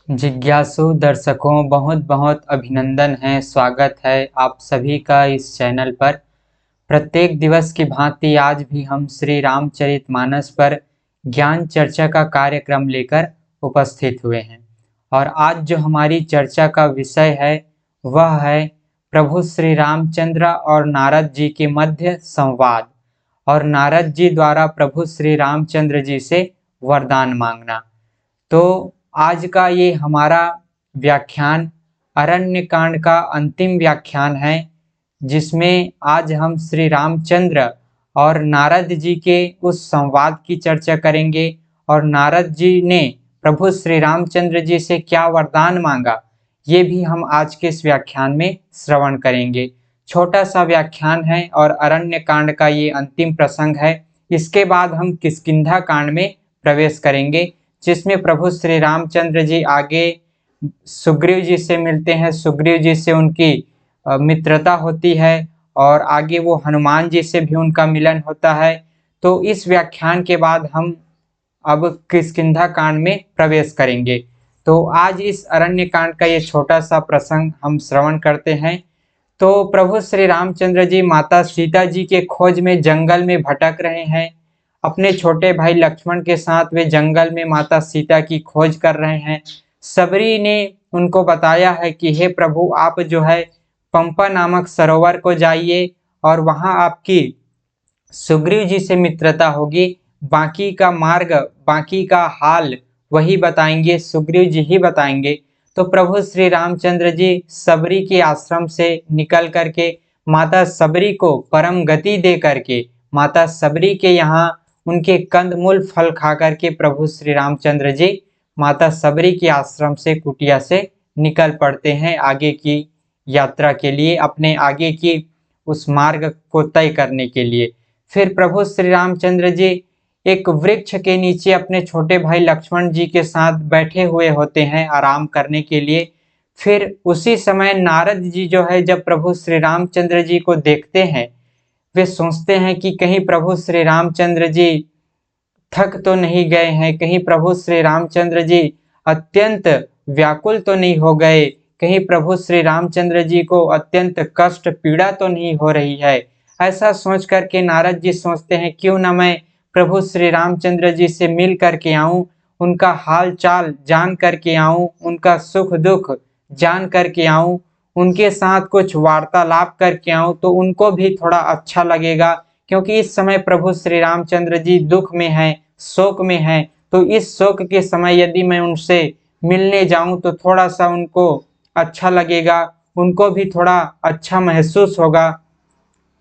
जिज्ञासु दर्शकों, बहुत बहुत अभिनंदन है, स्वागत है आप सभी का इस चैनल पर। प्रत्येक दिवस की भांति आज भी हम श्री रामचरितमानस पर ज्ञान चर्चा का कार्यक्रम लेकर उपस्थित हुए हैं। और आज जो हमारी चर्चा का विषय है वह है प्रभु श्री रामचंद्र और नारद जी के मध्य संवाद और नारद जी द्वारा प्रभु श्री रामचंद्र जी से वरदान मांगना। तो आज का ये हमारा व्याख्यान अरण्य कांड का अंतिम व्याख्यान है, जिसमें आज हम श्री रामचंद्र और नारद जी के उस संवाद की चर्चा करेंगे और नारद जी ने प्रभु श्री रामचंद्र जी से क्या वरदान मांगा, ये भी हम आज के इस व्याख्यान में श्रवण करेंगे। छोटा सा व्याख्यान है और अरण्य कांड का ये अंतिम प्रसंग है। इसके बाद हम किष्किंधा कांड में प्रवेश करेंगे, जिसमें प्रभु श्री रामचंद्र जी आगे सुग्रीव जी से मिलते हैं, सुग्रीव जी से उनकी मित्रता होती है और आगे वो हनुमान जी से भी उनका मिलन होता है। तो इस व्याख्यान के बाद हम अब किष्किंधा कांड में प्रवेश करेंगे। तो आज इस अरण्य कांड का ये छोटा सा प्रसंग हम श्रवण करते हैं। तो प्रभु श्री रामचंद्र जी माता सीता जी के खोज में जंगल में भटक रहे हैं। अपने छोटे भाई लक्ष्मण के साथ वे जंगल में माता सीता की खोज कर रहे हैं। सबरी ने उनको बताया है कि हे प्रभु, आप जो है पंपा नामक सरोवर को जाइए और वहां आपकी सुग्रीव जी से मित्रता होगी। बाकी का मार्ग, बाकी का हाल वही बताएंगे, सुग्रीव जी ही बताएंगे। तो प्रभु श्री रामचंद्र जी सबरी के आश्रम से निकल करके माता सबरी को परम गति दे करके माता सबरी के यहाँ उनके कंदमूल फल खा करके प्रभु श्री रामचंद्र जी माता सबरी के आश्रम से कुटिया से निकल पड़ते हैं आगे की यात्रा के लिए, अपने आगे की उस मार्ग को तय करने के लिए। फिर प्रभु श्री रामचंद्र जी एक वृक्ष के नीचे अपने छोटे भाई लक्ष्मण जी के साथ बैठे हुए होते हैं आराम करने के लिए। फिर उसी समय नारद जी जो है जब प्रभु श्री रामचंद्र जी को देखते हैं, वे सोचते हैं कि कहीं प्रभु श्री रामचंद्र जी थक तो नहीं गए हैं, कहीं प्रभु श्री रामचंद्र जी अत्यंत व्याकुल तो नहीं हो गए, कहीं प्रभु श्री रामचंद्र जी को अत्यंत कष्ट पीड़ा तो नहीं हो रही है। ऐसा सोच करके नारद जी सोचते हैं क्यों न मैं प्रभु श्री रामचंद्र जी से मिल करके आऊं, उनका हाल चाल जान करके आऊं, उनका सुख दुख जान करके आऊं, उनके साथ कुछ वार्तालाप करके आऊं तो उनको भी थोड़ा अच्छा लगेगा। क्योंकि इस समय प्रभु श्री रामचंद्र जी दुख में हैं, शोक में हैं। तो इस शोक के समय यदि मैं उनसे मिलने जाऊं तो थोड़ा सा उनको अच्छा लगेगा, उनको भी थोड़ा अच्छा महसूस होगा।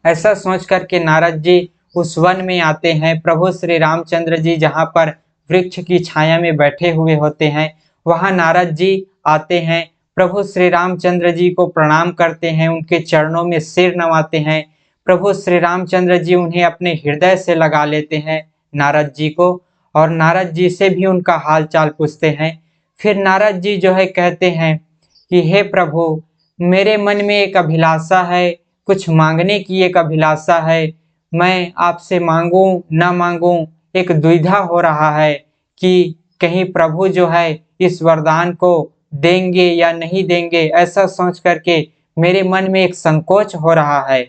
ऐसा सोच करके नारद जी उस वन में आते हैं। प्रभु श्री रामचंद्र जी जहाँ पर वृक्ष की छाया में बैठे हुए होते हैं, वहाँ नारद जी आते हैं, प्रभु श्री रामचंद्र जी को प्रणाम करते हैं, उनके चरणों में सिर नवाते हैं। प्रभु श्री रामचंद्र जी उन्हें अपने हृदय से लगा लेते हैं नारद जी को, और नारद जी से भी उनका हाल चाल पूछते हैं। फिर नारद जी जो है कहते हैं कि हे प्रभु, मेरे मन में एक अभिलाषा है, कुछ मांगने की एक अभिलाषा है। मैं आपसे मांगूं ना मांगूं एक दुविधा हो रहा है कि कहीं प्रभु जो है इस वरदान को देंगे या नहीं देंगे। ऐसा सोच करके मेरे मन में एक संकोच हो रहा है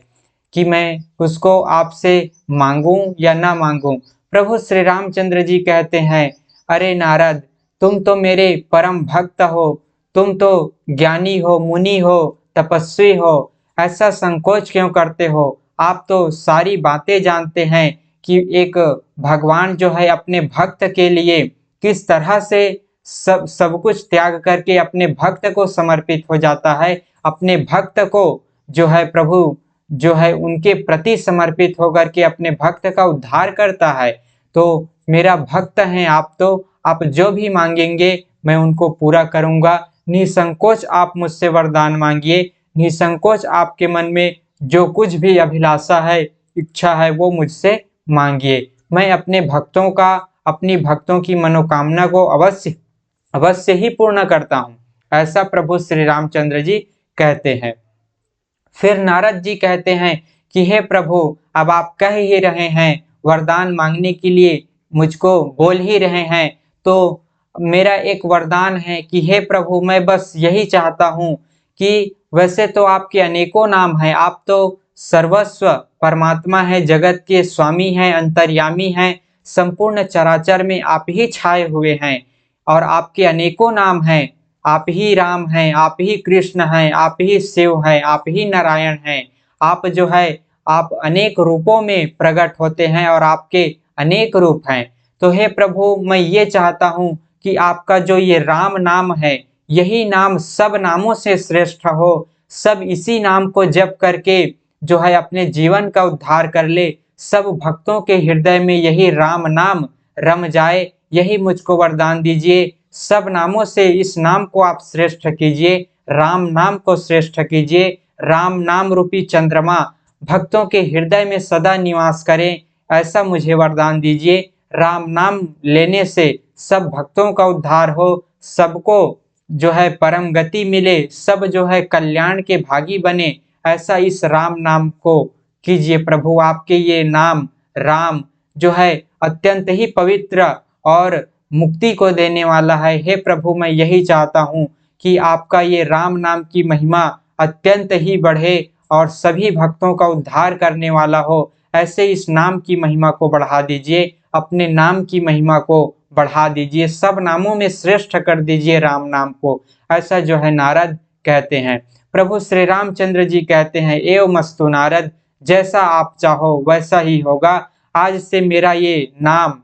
कि मैं उसको आपसे मांगूं या ना मांगूं। प्रभु श्री रामचंद्र जी कहते हैं, अरे नारद, तुम तो मेरे परम भक्त हो, तुम तो ज्ञानी हो, मुनि हो, तपस्वी हो, ऐसा संकोच क्यों करते हो? आप तो सारी बातें जानते हैं कि एक भगवान जो है अपने भक्त के लिए किस तरह से सब कुछ त्याग करके अपने भक्त को समर्पित हो जाता है, अपने भक्त को जो है प्रभु जो है उनके प्रति समर्पित होकर के अपने भक्त का उद्धार करता है। तो मेरा भक्त हैं आप, तो आप जो भी मांगेंगे मैं उनको पूरा करूंगा। निसंकोच आप मुझसे वरदान मांगिए, निसंकोच आपके मन में जो कुछ भी अभिलाषा है, इच्छा है, वो मुझसे मांगिए। मैं अपने भक्तों का, अपनी भक्तों की मनोकामना को अवश्य अवश्य ही पूर्ण करता हूँ। ऐसा प्रभु श्री रामचंद्र जी कहते हैं। फिर नारद जी कहते हैं कि हे प्रभु, अब आप कह ही रहे हैं, वरदान मांगने के लिए मुझको बोल ही रहे हैं, तो मेरा एक वरदान है कि हे प्रभु, मैं बस यही चाहता हूँ कि वैसे तो आपके अनेकों नाम हैं, आप तो सर्वस्व परमात्मा हैं, जगत के स्वामी हैं, अंतर्यामी हैं, संपूर्ण चराचर में आप ही छाए हुए हैं और आपके अनेकों नाम हैं। आप ही राम हैं, आप ही कृष्ण हैं, आप ही शिव हैं, आप ही नारायण हैं। आप जो है, आप अनेक रूपों में प्रकट होते हैं और आपके अनेक रूप हैं। तो हे प्रभु, मैं ये चाहता हूँ कि आपका जो ये राम नाम है, यही नाम सब नामों से श्रेष्ठ हो। सब इसी नाम को जप करके जो है अपने जीवन का उद्धार कर ले। सब भक्तों के हृदय में यही राम नाम रम जाए, यही मुझको वरदान दीजिए। सब नामों से इस नाम को आप श्रेष्ठ कीजिए, राम नाम को श्रेष्ठ कीजिए। राम नाम रूपी चंद्रमा भक्तों के हृदय में सदा निवास करें, ऐसा मुझे वरदान दीजिए। राम नाम लेने से सब भक्तों का उद्धार हो, सबको जो है परम गति मिले, सब जो है कल्याण के भागी बने, ऐसा इस राम नाम को कीजिए प्रभु। आपके ये नाम राम जो है अत्यंत ही पवित्र और मुक्ति को देने वाला है। हे प्रभु, मैं यही चाहता हूँ कि आपका ये राम नाम की महिमा अत्यंत ही बढ़े और सभी भक्तों का उद्धार करने वाला हो। ऐसे इस नाम की महिमा को बढ़ा दीजिए, अपने नाम की महिमा को बढ़ा दीजिए, सब नामों में श्रेष्ठ कर दीजिए राम नाम को। ऐसा जो है नारद कहते हैं। प्रभु श्री रामचंद्र जी कहते हैं, एवं मस्तु नारद, जैसा आप चाहो वैसा ही होगा। आज से मेरा ये नाम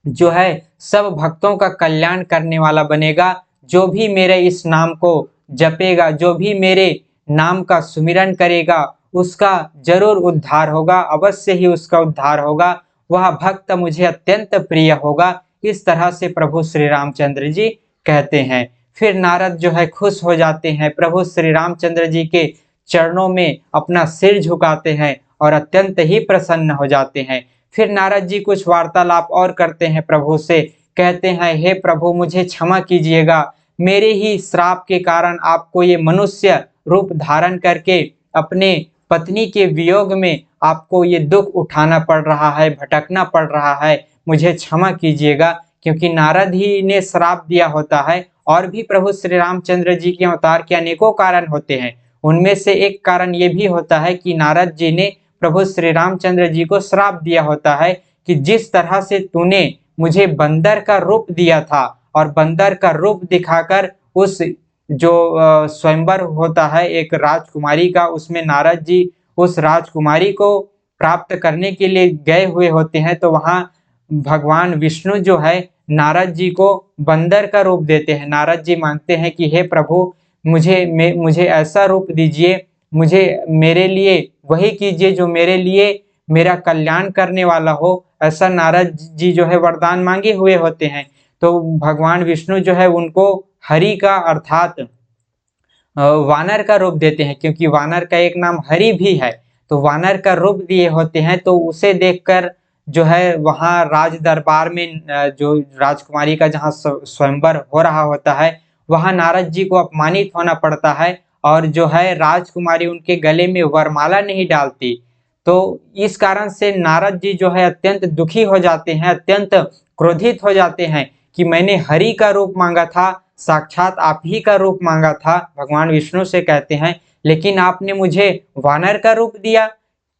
जो है सब भक्तों का कल्याण करने वाला बनेगा। जो भी मेरे इस नाम को जपेगा, जो भी मेरे नाम का सुमिरन करेगा, उसका जरूर उद्धार होगा, अवश्य ही उसका उद्धार होगा। वह भक्त मुझे अत्यंत प्रिय होगा। इस तरह से प्रभु श्री रामचंद्र जी कहते हैं। फिर नारद जो है खुश हो जाते हैं, प्रभु श्री रामचंद्र जी के चरणों में अपना सिर झुकाते हैं और अत्यंत ही प्रसन्न हो जाते हैं। फिर नारद जी कुछ वार्तालाप और करते हैं प्रभु से, कहते हैं, हे प्रभु, मुझे क्षमा कीजिएगा, मेरे ही श्राप के कारण आपको ये मनुष्य रूप धारण करके अपने पत्नी के वियोग में आपको ये दुख उठाना पड़ रहा है, भटकना पड़ रहा है। मुझे क्षमा कीजिएगा, क्योंकि नारद ही ने श्राप दिया होता है। और भी प्रभु श्री रामचंद्र जी के अवतार के अनेकों कारण होते हैं। उनमें से एक कारण ये भी होता है कि नारद जी ने प्रभु श्री रामचंद्र जी को श्राप दिया होता है कि जिस तरह से तूने मुझे बंदर का रूप दिया था और बंदर का रूप दिखाकर उस जो स्वयंवर होता है एक राजकुमारी का, उसमें नारद जी उस राजकुमारी को प्राप्त करने के लिए गए हुए होते हैं, तो वहाँ भगवान विष्णु जो है नारद जी को बंदर का रूप देते हैं। नारद जी मांगते हैं कि हे प्रभु, मुझे ऐसा रूप दीजिए, मुझे मेरे लिए वही कीजिए जो मेरे लिए मेरा कल्याण करने वाला हो। ऐसा नारद जी जो है वरदान मांगे हुए होते हैं। तो भगवान विष्णु जो है उनको हरि का अर्थात वानर का रूप देते हैं, क्योंकि वानर का एक नाम हरि भी है। तो वानर का रूप दिए होते हैं, तो उसे देखकर जो है वहाँ राज दरबार में जो राजकुमारी का जहाँ स्वयंवर हो रहा होता है, वहाँ नारद जी को अपमानित होना पड़ता है और जो है राजकुमारी उनके गले में वरमाला नहीं डालती। तो इस कारण से नारद जी जो है अत्यंत दुखी हो जाते हैं, अत्यंत क्रोधित हो जाते हैं कि मैंने हरि का रूप मांगा था, साक्षात आप ही का रूप मांगा था। भगवान विष्णु से कहते हैं, लेकिन आपने मुझे वानर का रूप दिया।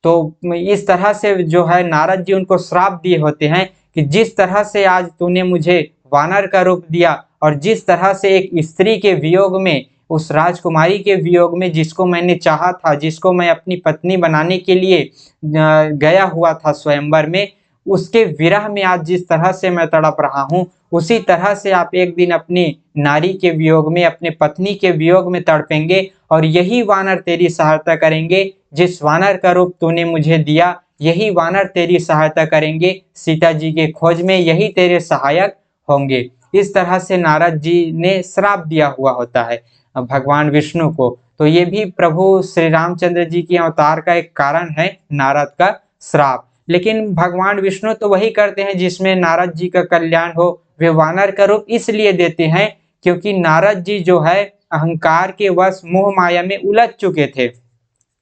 तो इस तरह से जो है नारद जी उनको श्राप दिए होते हैं कि जिस तरह से आज तूने मुझे वानर का रूप दिया और जिस तरह से एक स्त्री के वियोग में, उस राजकुमारी के वियोग में जिसको मैंने चाहा था, जिसको मैं अपनी पत्नी बनाने के लिए गया हुआ था स्वयंवर में, उसके विरह में आज जिस तरह से मैं तड़प रहा हूँ, उसी तरह से आप एक दिन अपनी नारी के वियोग में, अपने पत्नी के वियोग में तड़पेंगे और यही वानर तेरी सहायता करेंगे। जिस वानर का रूप तूने मुझे दिया, यही वानर तेरी सहायता करेंगे सीता जी के खोज में, यही तेरे सहायक होंगे। इस तरह से नारद जी ने श्राप दिया हुआ होता है भगवान विष्णु को। तो ये भी प्रभु श्री रामचंद्र जी के अवतार का एक कारण है, नारद का श्राप। लेकिन भगवान विष्णु तो वही करते हैं जिसमें नारद जी का कल्याण हो। वे वानर का रूप इसलिए देते हैं क्योंकि नारद जी जो है अहंकार के वश मोह माया में उलझ चुके थे।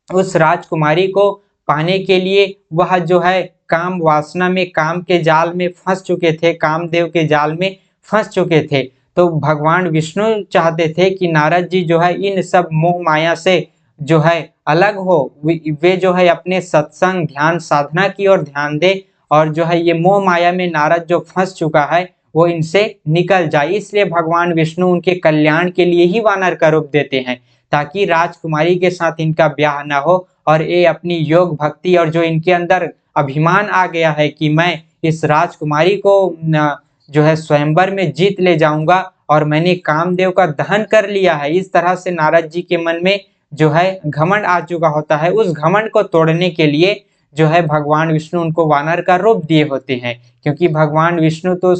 उस राजकुमारी को पाने के लिए वह जो है काम वासना में, काम के जाल में फंस चुके थे, कामदेव के जाल में फंस चुके थे। तो भगवान विष्णु चाहते थे कि नारद जी जो है इन सब मोह माया से जो है अलग हो, वे जो है अपने सत्संग ध्यान साधना की ओर ध्यान दे, और जो है ये मोह माया में नारद जो फंस चुका है वो इनसे निकल जाए। इसलिए भगवान विष्णु उनके कल्याण के लिए ही वानर का रूप देते हैं, ताकि राजकुमारी के साथ इनका ब्याह न हो और ये अपनी योग भक्ति और जो इनके अंदर अभिमान आ गया है कि मैं इस राजकुमारी को जो है स्वयंवर में जीत ले जाऊंगा और मैंने कामदेव का दहन कर लिया है, इस तरह से नारद जी के मन में जो है घमंड आ चुका होता है। उस घमंड को तोड़ने के लिए जो है भगवान विष्णु उनको वानर का रूप दिए होते हैं, क्योंकि भगवान विष्णु तो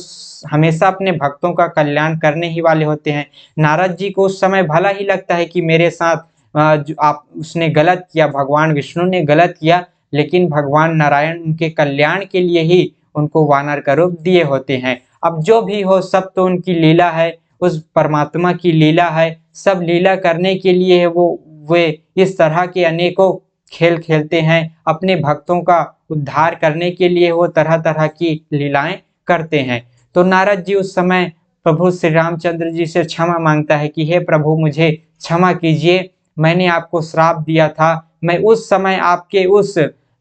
हमेशा अपने भक्तों का कल्याण करने ही वाले होते हैं। नारद जी को उस समय भला ही लगता है कि मेरे साथ आप उसने गलत किया, भगवान विष्णु ने गलत किया, लेकिन भगवान नारायण उनके कल्याण के लिए ही उनको वानर का रूप दिए होते हैं। अब जो भी हो सब तो उनकी लीला है, उस परमात्मा की लीला है, सब लीला करने के लिए वे इस तरह के अनेकों खेल खेलते हैं, अपने भक्तों का उद्धार करने के लिए वो तरह तरह की लीलाएं करते हैं। तो नारद जी उस समय प्रभु श्री रामचंद्र जी से क्षमा मांगता है कि हे प्रभु मुझे क्षमा कीजिए, मैंने आपको श्राप दिया था, मैं उस समय आपके उस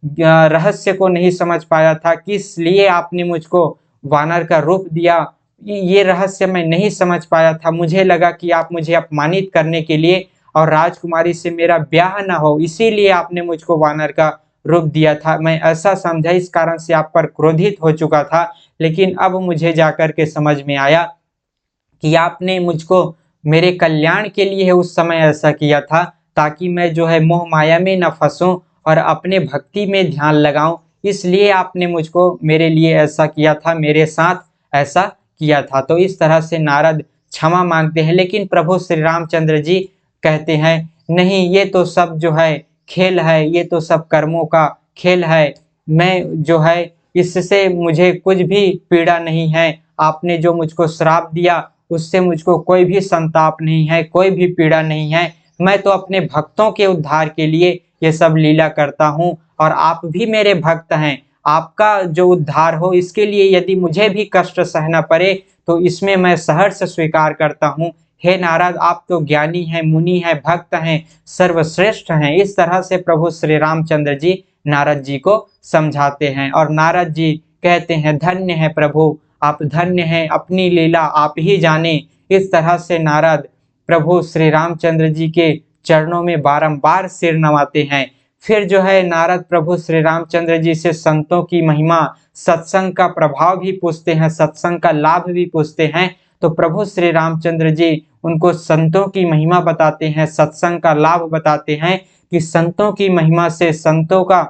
रहस्य को नहीं समझ पाया था, किस लिए आपने मुझको वानर का रूप दिया, ये रहस्य मैं नहीं समझ पाया था। मुझे लगा कि आप मुझे अपमानित करने के लिए और राजकुमारी से मेरा ब्याह ना हो, इसीलिए आपने मुझको वानर का रूप दिया था। मैं ऐसा समझा, इस कारण से आप पर क्रोधित हो चुका था, लेकिन अब मुझे जाकर के समझ में आया कि आपने मुझको मेरे कल्याण के लिए उस समय ऐसा किया था, ताकि मैं जो है मोह माया में न फंसूं और अपने भक्ति में ध्यान लगाऊं, इसलिए आपने मुझको मेरे लिए ऐसा किया था, मेरे साथ ऐसा किया था। तो इस तरह से नारद क्षमा मांगते हैं, लेकिन प्रभु श्री रामचंद्र जी कहते हैं नहीं, ये तो सब जो है खेल है, ये तो सब कर्मों का खेल है, मैं जो है इससे मुझे कुछ भी पीड़ा नहीं है, आपने जो मुझको श्राप दिया उससे मुझको कोई भी संताप नहीं है, कोई भी पीड़ा नहीं है, मैं तो अपने भक्तों के उद्धार के लिए ये सब लीला करता हूँ और आप भी मेरे भक्त हैं, आपका जो उद्धार हो इसके लिए यदि मुझे भी कष्ट सहना पड़े तो इसमें मैं सहर्ष स्वीकार करता हूँ। हे नारद, आप तो ज्ञानी हैं, मुनि हैं, भक्त हैं, सर्वश्रेष्ठ हैं। इस तरह से प्रभु श्री रामचंद्र जी नारद जी को समझाते हैं और नारद जी कहते हैं धन्य है प्रभु, आप धन्य हैं, अपनी लीला आप ही जाने। इस तरह से नारद प्रभु श्री रामचंद्र जी के चरणों में बारंबार सिर नवाते हैं। फिर जो है नारद प्रभु श्री रामचंद्र जी से संतों की महिमा, सत्संग का प्रभाव भी पूछते हैं, सत्संग का लाभ भी पूछते हैं। तो प्रभु श्री रामचंद्र जी उनको संतों की महिमा बताते हैं, सत्संग का लाभ बताते हैं कि संतों की महिमा से, संतों का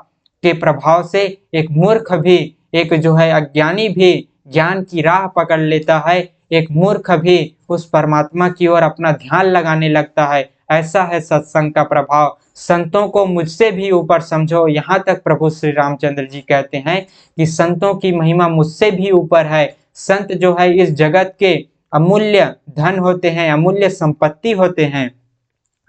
के प्रभाव से एक मूर्ख भी, एक जो है अज्ञानी भी ज्ञान की राह पकड़ लेता है, एक मूर्ख भी उस परमात्मा की ओर अपना ध्यान लगाने लगता है। ऐसा है सत्संग का प्रभाव। संतों को मुझसे भी ऊपर समझो, यहाँ तक प्रभु श्री रामचंद्र जी कहते हैं कि संतों की महिमा मुझसे भी ऊपर है। संत जो है इस जगत के अमूल्य धन होते हैं, अमूल्य संपत्ति होते हैं।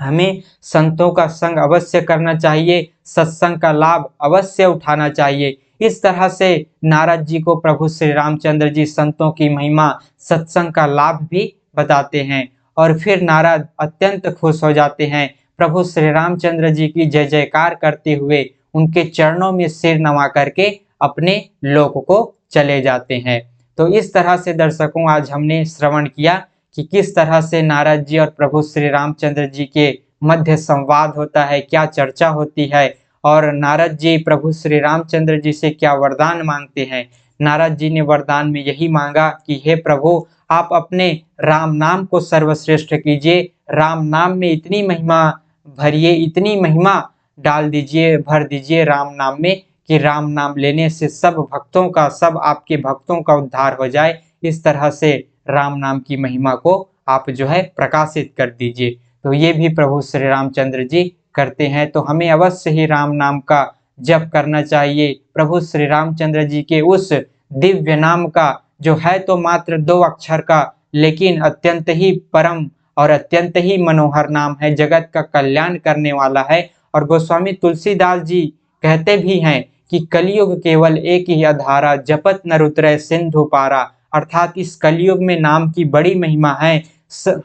हमें संतों का संग अवश्य करना चाहिए, सत्संग का लाभ अवश्य उठाना चाहिए। इस तरह से नारद जी को प्रभु श्री रामचंद्र जी संतों की महिमा, सत्संग का लाभ भी बताते हैं और फिर नारद अत्यंत खुश हो जाते हैं। प्रभु श्री रामचंद्र जी की जय जयकार करते हुए उनके चरणों में सिर नवा करके अपने लोक को चले जाते हैं। तो इस तरह से दर्शकों आज हमने श्रवण किया कि किस तरह से नारद जी और प्रभु श्री रामचंद्र जी के मध्य संवाद होता है, क्या चर्चा होती है और नारद जी प्रभु श्री रामचंद्र जी से क्या वरदान मांगते हैं। नारद जी ने वरदान में यही मांगा कि हे प्रभु, आप अपने राम नाम को सर्वश्रेष्ठ कीजिए, राम नाम में इतनी महिमा भरिए, इतनी महिमा डाल दीजिए, भर दीजिए राम नाम में कि राम नाम लेने से सब भक्तों का, सब आपके भक्तों का उद्धार हो जाए। इस तरह से राम नाम की महिमा को आप जो है प्रकाशित कर दीजिए। तो ये भी प्रभु श्री रामचंद्र जी करते हैं। तो हमें अवश्य ही राम नाम का जप करना चाहिए। प्रभु श्री रामचंद्र जी के उस दिव्य नाम का जो है तो मात्र 2 अक्षर का, लेकिन अत्यंत ही परम और अत्यंत ही मनोहर नाम है, जगत का कल्याण करने वाला है। और गोस्वामी तुलसीदास जी कहते भी हैं कि कलयुग केवल एक ही आधारा, जपत नर उतरै सिंधु पारा। अर्थात इस कलयुग में नाम की बड़ी महिमा है।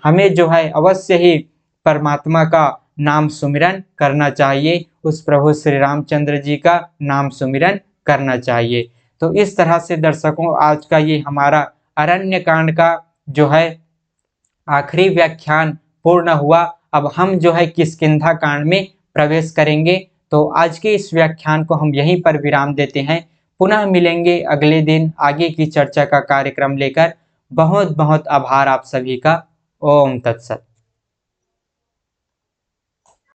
हमें जो है अवश्य ही परमात्मा का नाम सुमिरन करना चाहिए, उस प्रभु श्री रामचंद्र जी का नाम सुमिरन करना चाहिए। तो इस तरह से दर्शकों आज का ये हमारा अरण्य कांड का जो है आखिरी व्याख्यान पूर्ण हुआ। अब हम जो है किष्किंधा कांड में प्रवेश करेंगे। तो आज के इस व्याख्यान को हम यहीं पर विराम देते हैं। पुनः मिलेंगे अगले दिन आगे की चर्चा का कार्यक्रम लेकर। बहुत बहुत आभार आप सभी का। ओम तत्सत।